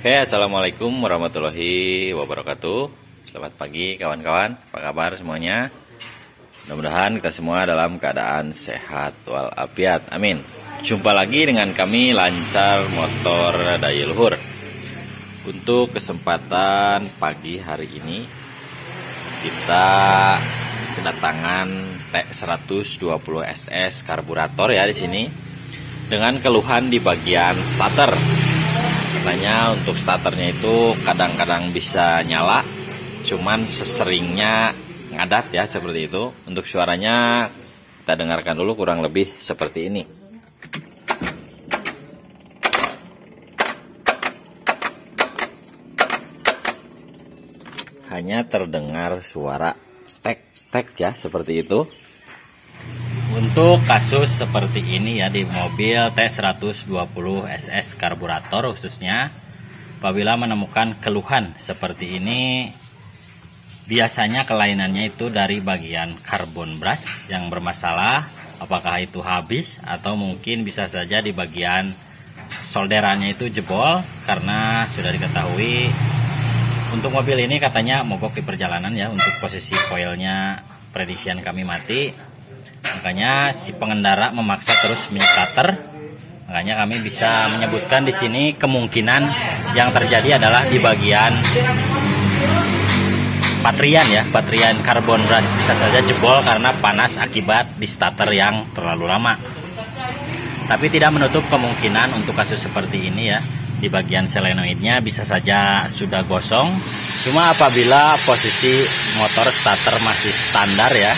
Oke, assalamualaikum warahmatullahi wabarakatuh. Selamat pagi kawan-kawan, apa kabar semuanya? Mudah-mudahan kita semua dalam keadaan sehat walafiat, amin. Jumpa lagi dengan kami Lancar Motor Daya Luhur. Untuk kesempatan pagi hari ini kita kedatangan T120 SS karburator ya di sini dengan keluhan di bagian starter. Katanya untuk starternya itu kadang-kadang bisa nyala, cuman seseringnya ngadat ya seperti itu. Untuk suaranya kita dengarkan dulu kurang lebih seperti ini. Hanya terdengar suara stek-stek ya seperti itu. Untuk kasus seperti ini ya di mobil T120 SS karburator khususnya, apabila menemukan keluhan seperti ini, biasanya kelainannya itu dari bagian karbon brush yang bermasalah, apakah itu habis atau mungkin bisa saja di bagian solderannya itu jebol, karena sudah diketahui untuk mobil ini katanya mogok di perjalanan ya. Untuk posisi koilnya prediksian kami mati. Makanya si pengendara memaksa terus menyetater. Makanya kami bisa menyebutkan di sini kemungkinan yang terjadi adalah di bagian baterian ya, baterian karbon brush bisa saja jebol karena panas akibat di starter yang terlalu lama. Tapi tidak menutup kemungkinan untuk kasus seperti ini ya, di bagian selenoidnya bisa saja sudah gosong. Cuma apabila posisi motor starter masih standar ya,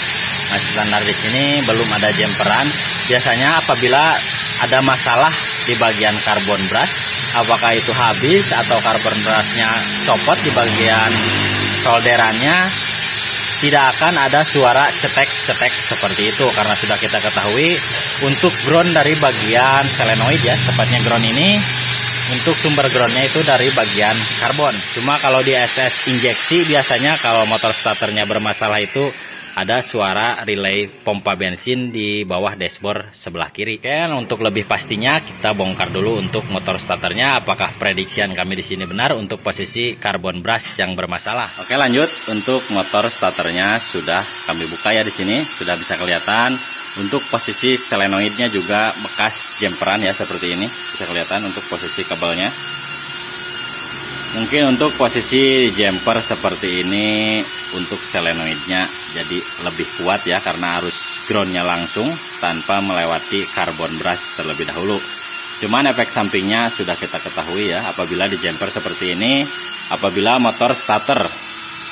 masih standar di sini, belum ada jemperan. Biasanya apabila ada masalah di bagian karbon brush, apakah itu habis atau karbon brushnya copot di bagian solderannya, tidak akan ada suara cetek-cetek seperti itu, karena sudah kita ketahui untuk ground dari bagian selenoid ya, tepatnya ground ini untuk sumber groundnya itu dari bagian karbon. Cuma kalau di SS injeksi biasanya kalau motor starternya bermasalah itu ada suara relay pompa bensin di bawah dashboard sebelah kiri. Oke, untuk lebih pastinya kita bongkar dulu untuk motor starternya, apakah prediksian kami di sini benar untuk posisi karbon brush yang bermasalah. Oke, lanjut. Untuk motor starternya sudah kami buka ya di sini, sudah bisa kelihatan. Untuk posisi selenoidnya juga bekas jemperan ya seperti ini, bisa kelihatan untuk posisi kabelnya. Mungkin untuk posisi jumper seperti ini untuk selenoidnya jadi lebih kuat ya, karena arus groundnya langsung tanpa melewati karbon brush terlebih dahulu. Cuman efek sampingnya sudah kita ketahui ya, apabila di jumper seperti ini, apabila motor starter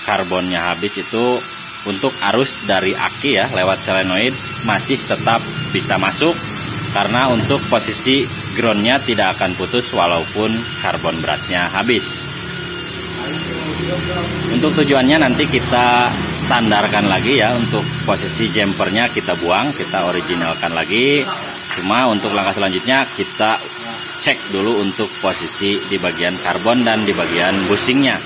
karbonnya habis itu untuk arus dari aki ya lewat selenoid masih tetap bisa masuk, karena untuk posisi groundnya tidak akan putus walaupun karbon brushnya habis. Untuk tujuannya nanti kita standarkan lagi ya, untuk posisi jumpernya kita buang, kita originalkan lagi. Cuma untuk langkah selanjutnya kita cek dulu untuk posisi di bagian karbon dan di bagian bushingnya.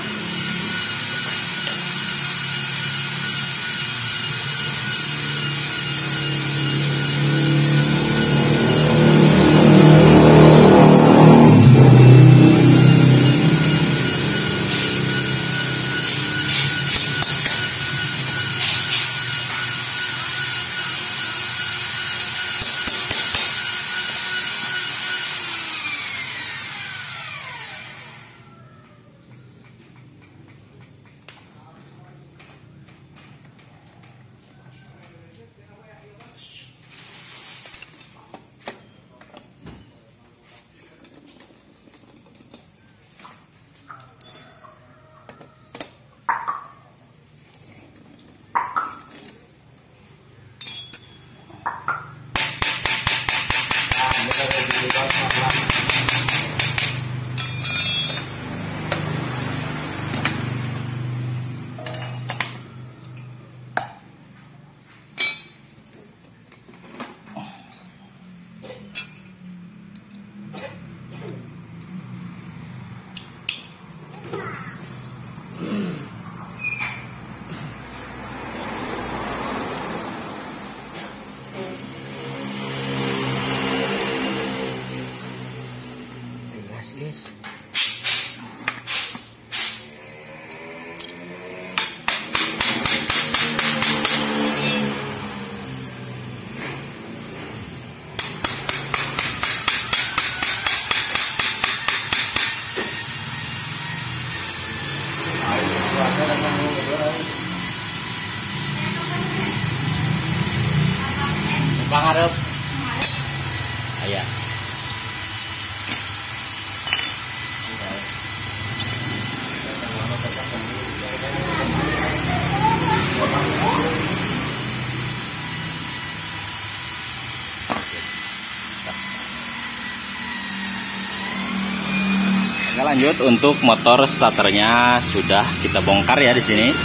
Oke, lanjut untuk motor starternya sudah kita bongkar ya di sini,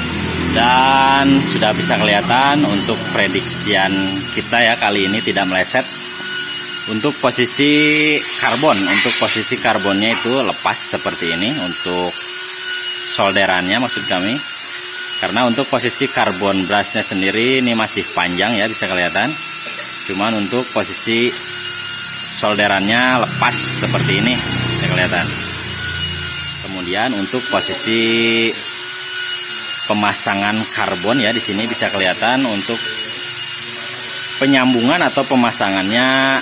dan sudah bisa kelihatan untuk prediksian kita ya kali ini tidak meleset. Untuk posisi karbonnya itu lepas seperti ini untuk solderannya maksud kami. Karena untuk posisi karbon brushnya sendiri ini masih panjang ya, bisa kelihatan. Cuman untuk posisi solderannya lepas seperti ini, bisa kelihatan. Kemudian untuk posisi pemasangan karbon ya di sini bisa kelihatan untuk penyambungan atau pemasangannya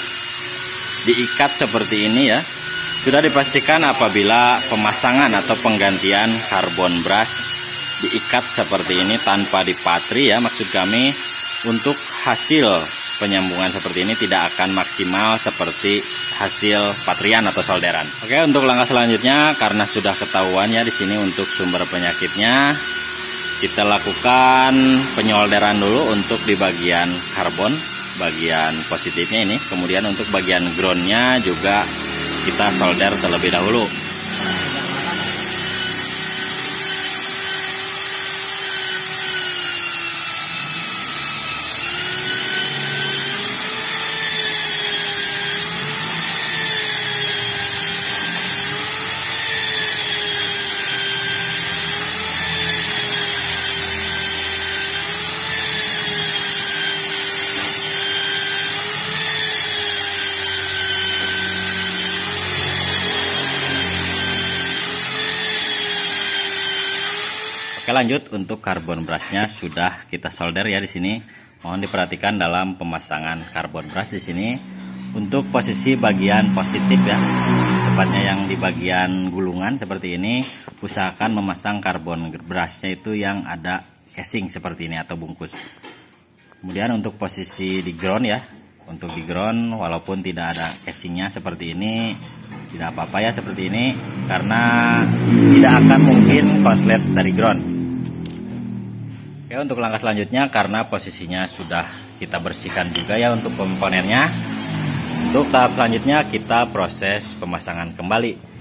diikat seperti ini ya. Sudah dipastikan apabila pemasangan atau penggantian karbon brush diikat seperti ini tanpa dipatri ya, maksud kami untuk hasil penyambungan seperti ini tidak akan maksimal seperti hasil patrian atau solderan. Oke, untuk langkah selanjutnya karena sudah ketahuan ya di sini untuk sumber penyakitnya, kita lakukan penyolderan dulu untuk di bagian karbon, bagian positifnya ini. Kemudian untuk bagian groundnya juga kita solder terlebih dahulu. Oke, lanjut untuk karbon brushnya sudah kita solder ya di sini. Mohon diperhatikan dalam pemasangan karbon brush di sini untuk posisi bagian positif ya, tepatnya yang di bagian gulungan seperti ini. Usahakan memasang karbon brushnya itu yang ada casing seperti ini atau bungkus. Kemudian untuk posisi di ground ya, untuk di ground walaupun tidak ada casingnya seperti ini, tidak apa-apa ya seperti ini, karena tidak akan mungkin konslet dari ground. Oke, untuk langkah selanjutnya karena posisinya sudah kita bersihkan juga ya untuk komponennya. Untuk tahap selanjutnya kita proses pemasangan kembali.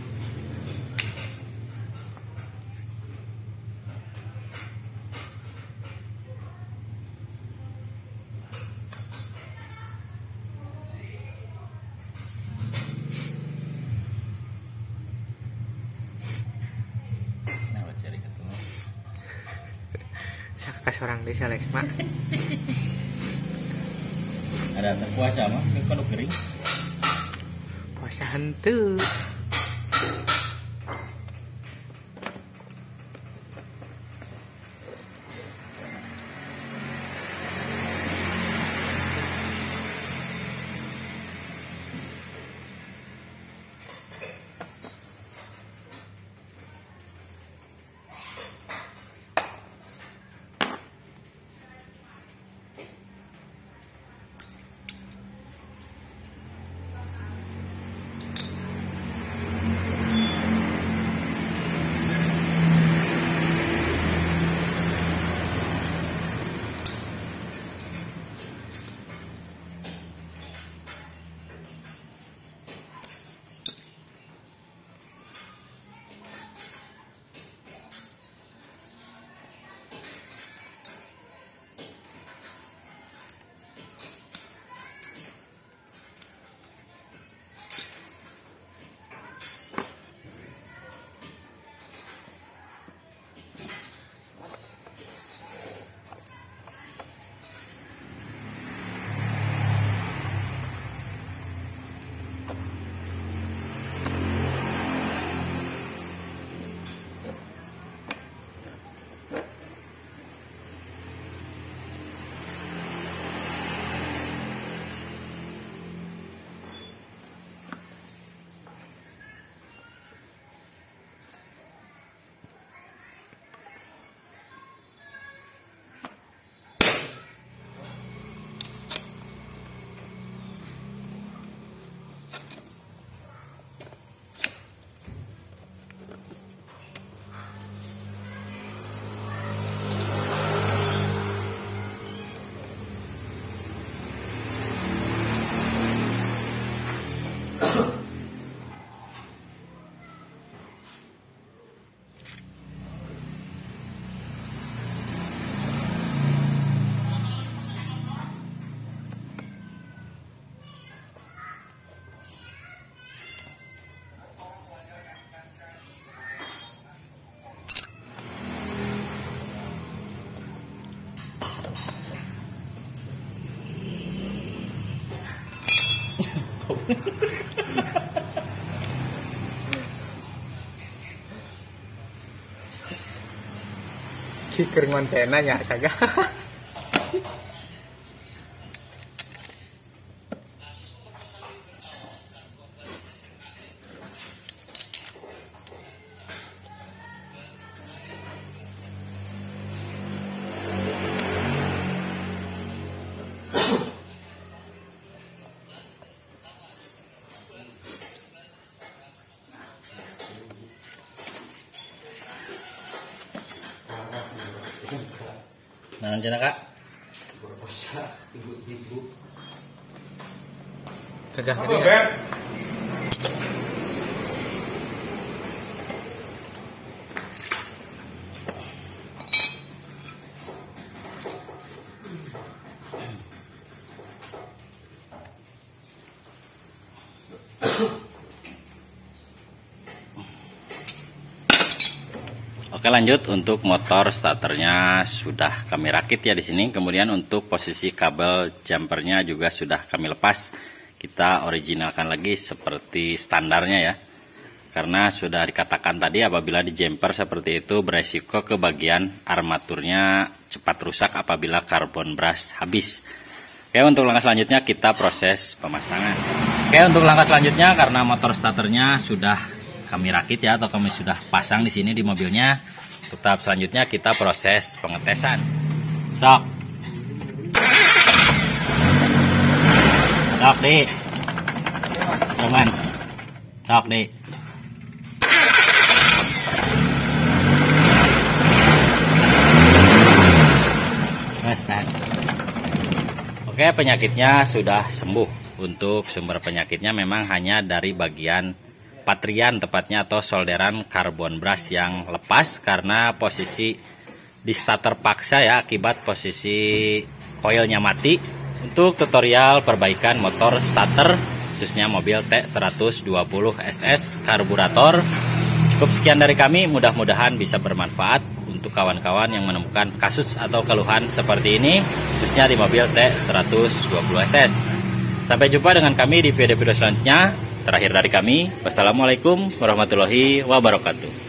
Kas orang desa Lex Mak. Ada terpuasa mah, kalau kering. Puasa henteu. si keur ngontena nya saga. Nah, rencana Kak? Gagah gede ya. Oke, lanjut untuk motor starternya sudah kami rakit ya di sini. Kemudian untuk posisi kabel jumpernya juga sudah kami lepas. Kita originalkan lagi seperti standarnya ya. Karena sudah dikatakan tadi apabila di jumper seperti itu beresiko ke bagian armaturnya cepat rusak apabila karbon brush habis. Oke, untuk langkah selanjutnya kita proses pemasangan. Oke, untuk langkah selanjutnya karena motor starternya sudah kami rakit ya atau kami sudah pasang di sini di mobilnya. Untuk tahap selanjutnya kita proses pengetesan. Sok. Sok, Di. Teman. Sok, Di. Oke, penyakitnya sudah sembuh. Untuk sumber penyakitnya memang hanya dari bagian patrian tepatnya atau solderan karbon brush yang lepas karena posisi di starter paksa ya akibat posisi koilnya mati. Untuk tutorial perbaikan motor starter khususnya mobil T120 SS karburator cukup sekian dari kami, mudah-mudahan bisa bermanfaat untuk kawan-kawan yang menemukan kasus atau keluhan seperti ini khususnya di mobil T120 SS. Sampai jumpa dengan kami di video-video selanjutnya. Terakhir dari kami, wassalamualaikum warahmatullahi wabarakatuh.